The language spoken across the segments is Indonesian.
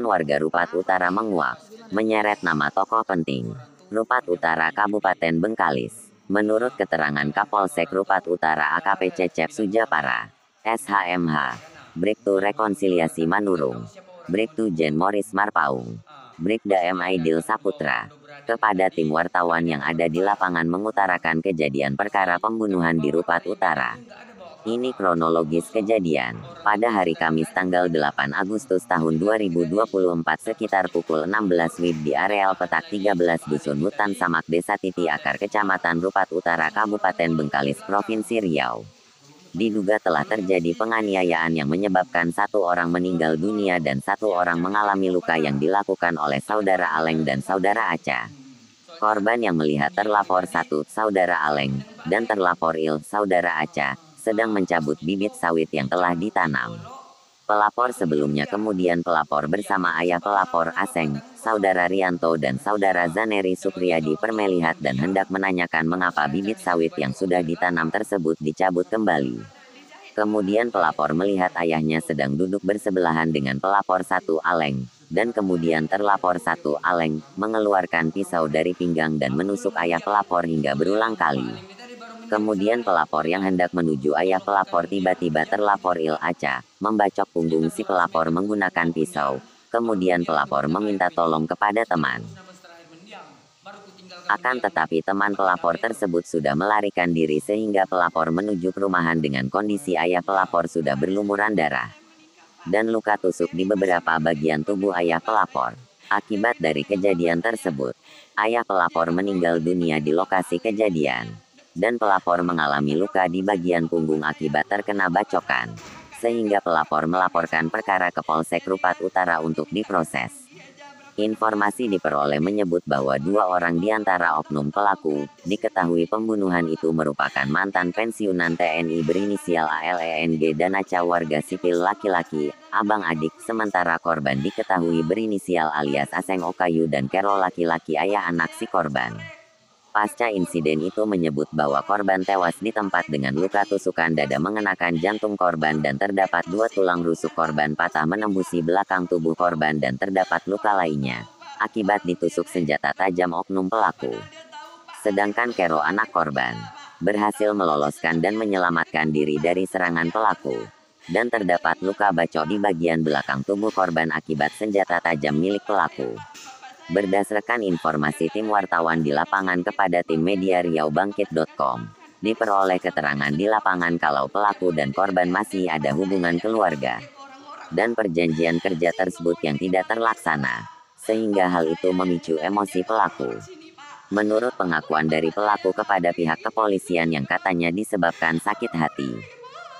Kecemasan warga Rupat Utara menguap, menyeret nama tokoh penting. Rupat Utara Kabupaten Bengkalis. Menurut keterangan Kapolsek Rupat Utara AKP Cecep Sujapara, SHMH, Bribtu Rekonsiliasi Manurung, Bribtu Jen Moris Marpaung, Bribda M. Aidil Saputra, kepada tim wartawan yang ada di lapangan mengutarakan kejadian perkara pembunuhan di Rupat Utara. Ini kronologis kejadian. Pada hari Kamis tanggal 8 Agustus tahun 2024 sekitar pukul 16 WIB di areal petak 13 Dusun Hutan Samak Desa Titi Akar Kecamatan Rupat Utara Kabupaten Bengkalis Provinsi Riau. Diduga telah terjadi penganiayaan yang menyebabkan satu orang meninggal dunia dan satu orang mengalami luka yang dilakukan oleh Saudara Aleng dan Saudara Aca. Korban yang melihat terlapor 1, Saudara Aleng, dan terlapor Il, Saudara Aca, sedang mencabut bibit sawit yang telah ditanam. Pelapor sebelumnya kemudian pelapor bersama ayah pelapor Aseng, Saudara Rianto dan Saudara Zaneri Supriyadi Permelihat dan hendak menanyakan mengapa bibit sawit yang sudah ditanam tersebut dicabut kembali. Kemudian pelapor melihat ayahnya sedang duduk bersebelahan dengan pelapor 1 Aleng, dan kemudian terlapor 1 Aleng mengeluarkan pisau dari pinggang dan menusuk ayah pelapor hingga berulang kali. Kemudian pelapor yang hendak menuju ayah pelapor tiba-tiba terlapor Il Aca, membacok punggung si pelapor menggunakan pisau. Kemudian pelapor meminta tolong kepada teman. Akan tetapi teman pelapor tersebut sudah melarikan diri sehingga pelapor menuju perumahan dengan kondisi ayah pelapor sudah berlumuran darah dan luka tusuk di beberapa bagian tubuh ayah pelapor. Akibat dari kejadian tersebut, ayah pelapor meninggal dunia di lokasi kejadian. Dan pelapor mengalami luka di bagian punggung akibat terkena bacokan, sehingga pelapor melaporkan perkara ke Polsek Rupat Utara untuk diproses. Informasi diperoleh menyebut bahwa 2 orang di antara oknum pelaku, diketahui pembunuhan itu merupakan mantan pensiunan TNI berinisial ALENG dan Aca warga sipil laki-laki, abang adik, sementara korban diketahui berinisial alias Aseng Okayu dan Kero laki-laki ayah anak si korban. Pasca insiden itu menyebut bahwa korban tewas di tempat dengan luka tusukan dada mengenakan jantung korban dan terdapat 2 tulang rusuk korban patah menembusi belakang tubuh korban dan terdapat luka lainnya akibat ditusuk senjata tajam oknum pelaku. Sedangkan Kero anak korban berhasil meloloskan dan menyelamatkan diri dari serangan pelaku dan terdapat luka bacok di bagian belakang tubuh korban akibat senjata tajam milik pelaku. Berdasarkan informasi tim wartawan di lapangan kepada tim media riaubangkit.com, diperoleh keterangan di lapangan kalau pelaku dan korban masih ada hubungan keluarga dan perjanjian kerja tersebut yang tidak terlaksana, sehingga hal itu memicu emosi pelaku. Menurut pengakuan dari pelaku kepada pihak kepolisian yang katanya disebabkan sakit hati.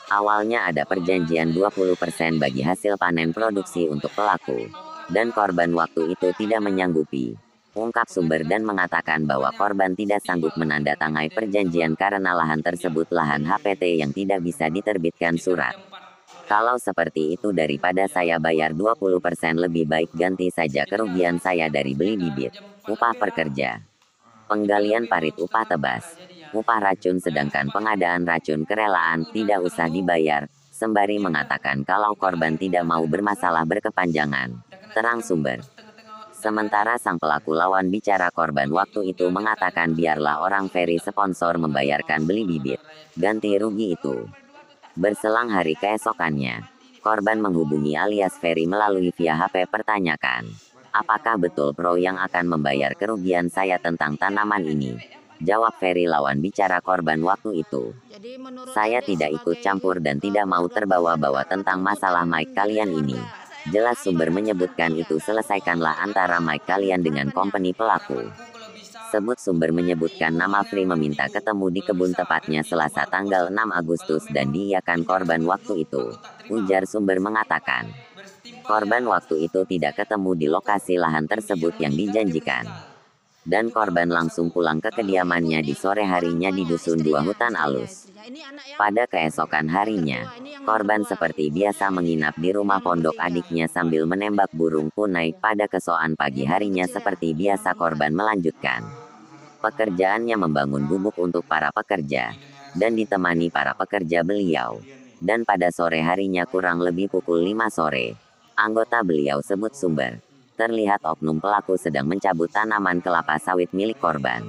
Awalnya ada perjanjian 20% bagi hasil panen produksi untuk pelaku. Dan korban waktu itu tidak menyanggupi, ungkap sumber dan mengatakan bahwa korban tidak sanggup menandatangani perjanjian karena lahan tersebut lahan HPT yang tidak bisa diterbitkan surat. Kalau seperti itu daripada saya bayar 20% lebih baik ganti saja kerugian saya dari beli bibit, upah pekerja, penggalian parit upah tebas, upah racun sedangkan pengadaan racun kerelaan tidak usah dibayar, sembari mengatakan kalau korban tidak mau bermasalah berkepanjangan. Terang sumber. Sementara sang pelaku lawan bicara korban waktu itu mengatakan biarlah orang Ferry sponsor membayarkan beli bibit ganti rugi itu. Berselang hari keesokannya, korban menghubungi alias Ferry melalui via HP pertanyakan, apakah betul Pro yang akan membayar kerugian saya tentang tanaman ini? Jawab Ferry lawan bicara korban waktu itu. Saya tidak ikut campur dan tidak mau terbawa-bawa tentang masalah mic kalian ini. Jelas sumber menyebutkan itu selesaikanlah antara mic kalian dengan company pelaku. Sebut sumber menyebutkan nama Free meminta ketemu di kebun tepatnya Selasa tanggal 6 Agustus dan diiyakan korban waktu itu. Ujar sumber mengatakan, korban waktu itu tidak ketemu di lokasi lahan tersebut yang dijanjikan. Dan korban langsung pulang ke kediamannya di sore harinya di Dusun 2 Hutan Alus. Pada keesokan harinya, korban seperti biasa menginap di rumah pondok adiknya sambil menembak burung punai. Pada keesokan pagi harinya seperti biasa korban melanjutkan pekerjaannya membangun gubuk untuk para pekerja, dan ditemani para pekerja beliau. Dan pada sore harinya kurang lebih pukul 5 sore, Anggota beliau sebut sumber. Terlihat oknum pelaku sedang mencabut tanaman kelapa sawit milik korban.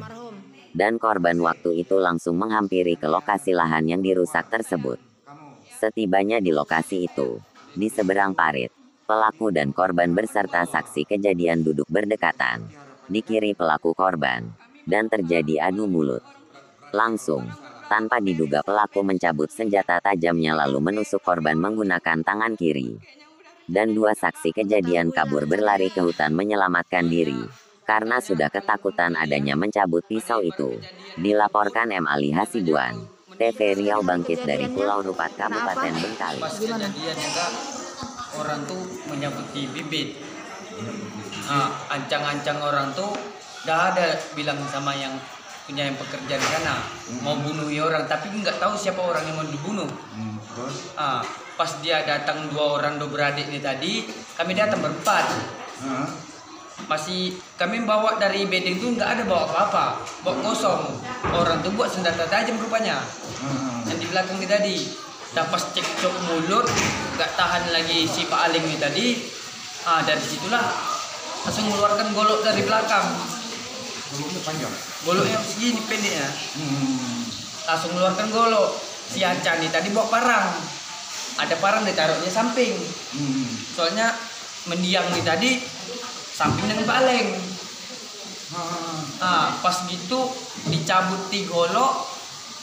Dan korban waktu itu langsung menghampiri ke lokasi lahan yang dirusak tersebut. Setibanya di lokasi itu, di seberang parit, pelaku dan korban beserta saksi kejadian duduk berdekatan. Di kiri pelaku korban, dan terjadi adu mulut. Langsung, tanpa diduga pelaku mencabut senjata tajamnya lalu menusuk korban menggunakan tangan kiri. Dan dua saksi kejadian kabur berlari ke hutan menyelamatkan diri. Karena sudah ketakutan adanya mencabut pisau itu. Dilaporkan M. Ali Hasibuan. TV Riau bangkit dari Pulau Rupat Kabupaten Bengkali. Pas kejadiannya Kak, orang tuh menyabuti bibit. Ancang-ancang orang tuh dah ada bilang sama yang punya yang pekerja di sana mau bunuh orang, tapi nggak tahu siapa orang yang mau dibunuh. Pas dia datang dua beradik ini tadi, kami datang berempat. Masih kami bawa dari bedeng itu nggak ada bawa apa-apa, bawa kosong. Orang tuh buat senjata tajam rupanya. Yang di belakang ini tadi. Dan pas cekcok mulut, nggak tahan lagi si Pak Aling ini tadi. Dari situlah langsung mengeluarkan golok dari belakang. Goloknya panjang. Goloknya segini pendeknya. Langsung mengeluarkan golok. Si Acan ini tadi bawa parang. Ada parang ditaruhnya samping. Soalnya mendiang ini tadi samping dengan Pak Aleng. Pas gitu dicabut golok,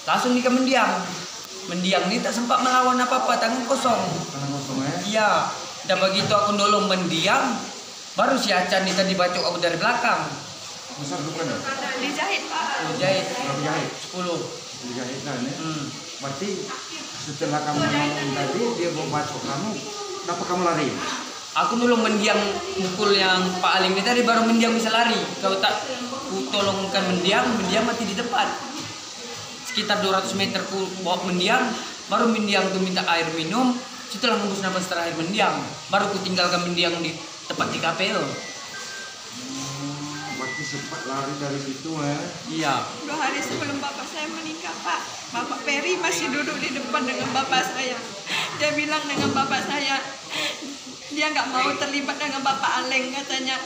langsung ke mendiang. Mendiang ini tak sempat melawan apa-apa, tangan kosong. Tangan kosong ya? Iya. Dan begitu aku nolong mendiang, baru si Acan ini tadi bacok aku dari belakang. Besar rupanya? Dijahit Pak. Dijahit. Berapa jahit? 10. Dijahit kan ya? Berarti setelah kamu nolong tadi, dia mau bacok kamu, kenapa kamu lari? Aku nolong mendiang mukul yang Pak Aling ini tadi, baru mendiang bisa lari. Kalau tak ku tolongkan mendiang mati di depan. Sekitar 200 meter ku bawa mendiang, baru mendiang tuh minta air minum. Setelah hembus nafas terakhir mendiang, baru ku tinggalkan mendiang di tempat TKP itu. Berarti sempat lari dari situ ya? Iya. 2 hari sebelum bapak saya meninggal Pak, Bapak Peri masih duduk di depan dengan bapak saya. Dia bilang dengan bapak saya, dia nggak mau terlibat dengan Bapak Aleng, katanya.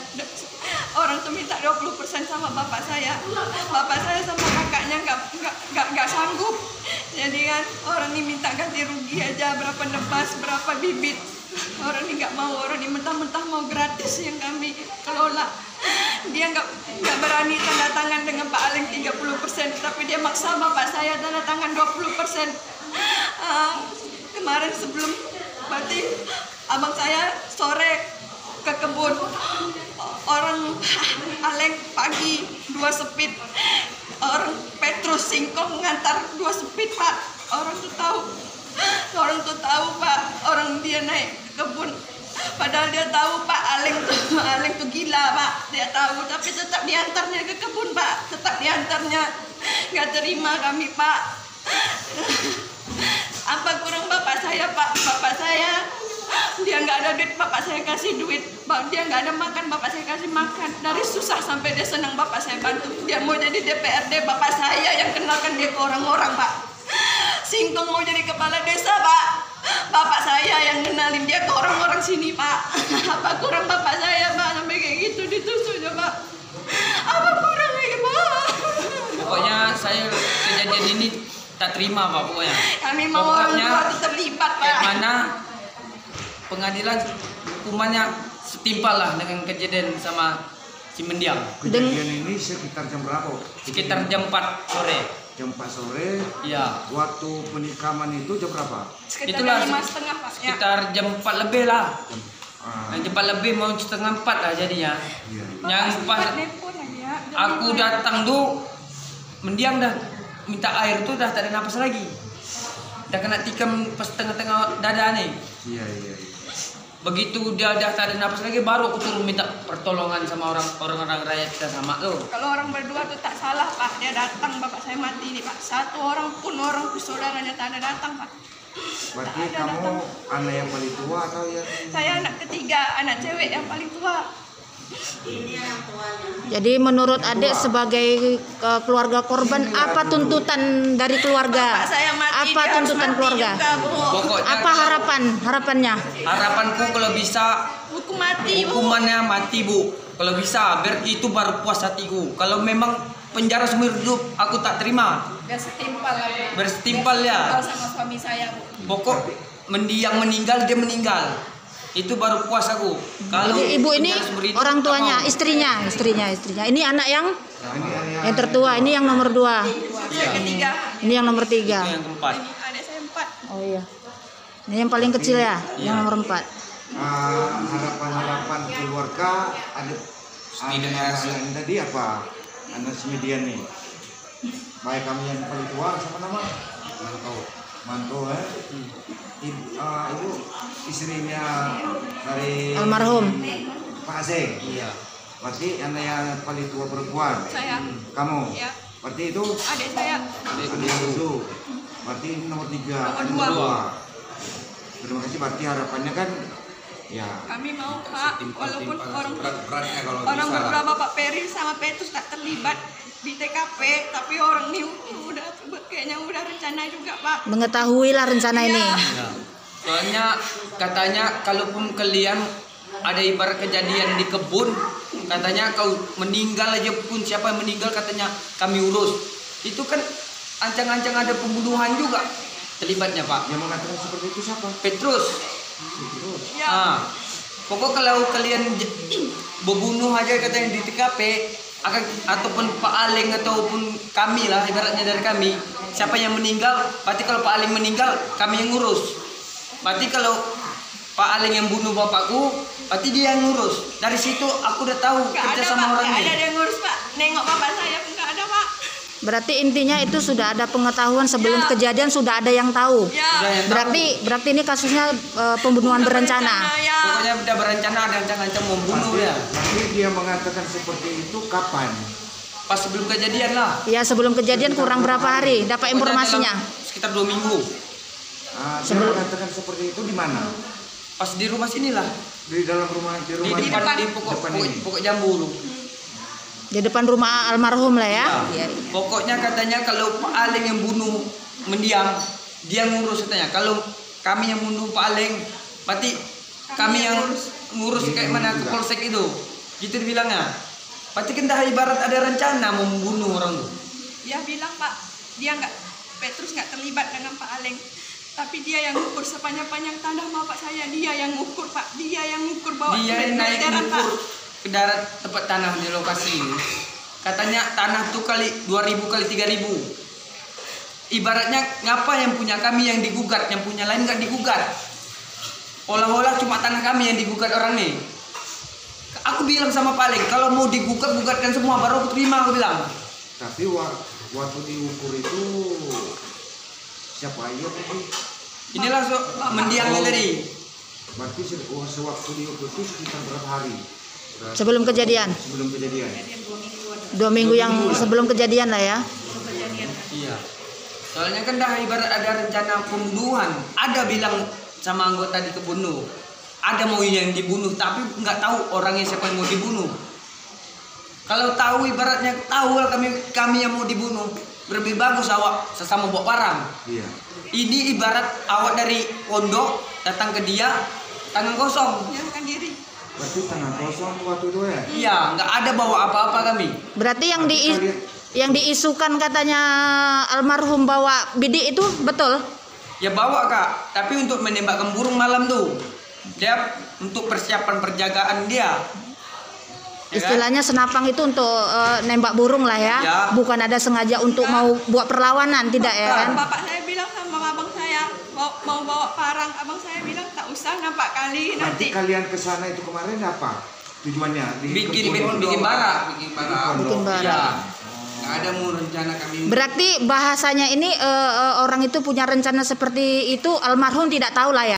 Orang tuh minta 20% sama bapak saya. Bapak saya sama kakaknya nggak sanggup. Jadi kan orang ini minta ganti rugi aja, berapa nebas, berapa bibit. Orang ini nggak mau, orang ini mentah-mentah mau gratis yang kami kelola. Dia nggak berani tanda tangan dengan Pak Aleng 30%, tapi dia maksa bapak saya tanda tangan 20%. Kemarin sebelum berarti abang saya sore ke kebun, orang Aleng pagi 2 sepit, orang Petrus Singkong ngantar 2 sepit Pak. Orang tuh tahu Pak, orang dia naik ke kebun. Padahal dia tahu Pak Aleng tuh gila Pak, dia tahu, tapi tetap diantarnya ke kebun Pak, tetap diantarnya. Nggak terima kami Pak. Apa kurang bapak saya Pak? Bapak saya dia nggak ada duit, bapak saya kasih duit. Dia nggak ada makan, bapak saya kasih makan. Dari susah sampai dia senang, bapak saya bantu. Dia mau jadi DPRD, bapak saya yang kenalkan dia ke orang-orang Pak. Singkong mau jadi kepala desa Pak, bapak saya yang kenalin dia ke orang-orang sini Pak. Apa kurang bapak saya Pak sampai kayak gitu ditusuknya Pak? Apa kurang lagi Pak? Pokoknya saya kejadian ini tak terima Pak, pokoknya. Kami mau orang Pokoknya tua itu terlibat Pak. kayak mana pengadilan hukumannya setimpal lah dengan kejadian sama si mendiang. Kejadian ini sekitar jam berapa? Sekitar jam 4 sore. Jam 4 sore. Iya. Waktu penikaman itu jam berapa? Sekitar Itulah 5:30 Pak. sekitar jam 4 lebih lah. Ah, Jam 4 lebih mau setengah 4 lah jadinya. iya. Yang pas Nelpon lagi ya. aku datang tuh mendiang dah minta air tuh dah tak ada napas lagi. Dah kena tikam pas tengah-tengah dada nih. Iya. Begitu dia dah tak ada napas lagi, baru aku turun minta pertolongan sama orang-orang rakyat kita sama tuh. Kalau orang berdua tuh tak salah Pak, dia datang bapak saya mati nih Pak. Satu orang pun saudaranya tak ada datang Pak. Berarti kamu anak yang paling tua atau yang? Saya anak ketiga, anak cewek yang paling tua. Jadi menurut adik sebagai keluarga korban, apa tuntutan dari keluarga? Bapak saya mati, Apa dia harus tuntutan mati keluarga? juga, Bu. Pokoknya Apa harapannya? harapanku kalau bisa Hukum mati, Bu. hukumannya mati, Bu. Kalau bisa, biar itu baru puas hatiku. Kalau memang penjara seumur hidup, aku tak terima. Biar setimpal lah, Bu. Bersetimpal ya. Setimpal sama suami saya, Bu. Pokok yang meninggal dia meninggal. Itu baru puas aku. Kalau Jadi ibu ini penjara seumur hidup, orang tak tuanya, mau. istrinya. Ini anak yang tertua, ini yang nomor 2. Saya ketiga. Ini yang nomor 3. Itu yang keempat. Ini adik saya 4. Oh iya. Ini yang paling kecil ya, yang nomor 4. Harapan-harapan keluarga ada yang tadi apa? Anak semedian nih. Baik kami yang paling tua, siapa nama? Manto Ibu istrinya dari Almarhum. Pak Azeng. Iya. Berarti anak yang paling tua perempuan. Saya. Kamu. Ya. Berarti itu Adik saya. adik itu. Berarti nomor 3. Nomor dua. Terima kasih. Berarti harapannya kan ya. Kami mau, Pak, walaupun orang berdua Bapak Peri sama Petrus tak terlibat di TKP, tapi orang ini udah kayaknya udah rencana juga, Pak. Mengetahui lah rencana ini. Ya. Soalnya katanya kalaupun kalian ada ibarat kejadian di kebun, katanya kau meninggal aja pun siapa yang meninggal katanya kami urus. Itu kan ancang-ancang ada pembunuhan juga terlibatnya, Pak. Yang mengatakan seperti itu siapa? Petrus. Ya. Pokok kalau kalian berbunuh aja katanya di TKP ataupun Pak Aleng ataupun kami lah ibaratnya dari kami, siapa yang meninggal, berarti kalau Pak Aleng meninggal kami yang ngurus. Berarti kalau Pak Aleng yang bunuh bapakku, berarti dia yang ngurus. Dari situ aku udah tahu Nggak kerja ada, sama Pak. orang Nggak ini. ada yang ngurus, Pak. Nengok bapak saya pun nggak ada, Pak. Berarti intinya itu sudah ada pengetahuan sebelum Ya. kejadian, sudah ada yang tahu. Ya. Sudah yang tahu. Berarti ini kasusnya pembunuhan berencana. Ya. Pokoknya udah berencana ada ancang-ancang membunuh ya. Tapi dia mengatakan seperti itu kapan? Pas sebelum kejadian lah. Ya sebelum kejadian kurang berapa hari dapat Pokoknya informasinya? dalam sekitar 2 minggu. Dia mengatakan seperti itu di mana? Pas di rumah sinilah. Di dalam rumah Di depan di pokok jambu lu. Di depan rumah almarhum lah ya. Ya. Pokoknya katanya kalau Pak Aleng yang bunuh mendiam, dia ngurus katanya. Kalau kami yang bunuh Pak Aleng, berarti kami yang ngurus kayak mana ke polsek itu. Gitu dibilangnya. Berarti kan dah ibarat ada rencana mau membunuh orang tuh. Dia bilang, Pak, Petrus nggak terlibat dengan Pak Aleng. Tapi dia yang ngukur sepanjang-panjang tanah bapak saya. Dia yang ngukur, Pak. Dia yang ngukur bawa Dia yang naik darat, Pak. ngukur ke darat tempat tanah di lokasi ini. Katanya tanah tuh kali 2.000 kali 3.000. Ibaratnya ngapa yang punya kami yang digugat, yang punya lain nggak digugat. Olah-olah cuma tanah kami yang digugat orang nih. Aku bilang sama Pak Aleng, kalau mau digugat, gugatkan semua baru aku terima, aku bilang. Tapi waktu diukur itu siapa aja tadi? Inilah mendiangnya tadi. Berarti sewaktu diukur itu sekitar berapa hari? Sebelum kejadian. Sebelum kejadian. 2 minggu yang sebelum kejadian lah ya. Iya. Soalnya kan dah ibarat ada rencana pembunuhan. Ada bilang sama anggota di kebunuh. Ada mau yang dibunuh tapi nggak tahu orangnya siapa yang mau dibunuh. Kalau tahu ibaratnya tahu lah kami yang mau dibunuh. Lebih bagus awak sesama bawa parang. Iya. Ini ibarat awak dari pondok datang ke dia tangan kosong. Menyerahkan diri. Berarti tangan kosong waktu itu ya? Iya, nggak ada bawa apa-apa kami. Berarti yang diisukan katanya almarhum bawa bidik itu betul? Ya bawa Kak, tapi untuk menembakkan burung malam tuh. Dia untuk persiapan perjagaan dia. Ya kan? Istilahnya senapang itu untuk nembak burung lah ya. Ya. Bukan ada sengaja untuk mau buat perlawanan, tidak ya kan? Bapak saya bilang sama abang saya mau bawa parang. Abang saya bilang tak usah nampak kali Nanti nanti. kalian ke sana itu kemarin apa? Tujuannya? Bikin bara. Bikin bara. Ya. Nggak ada mau rencana kami. Berarti bahasanya ini orang itu punya rencana seperti itu, almarhum tidak tahu lah ya.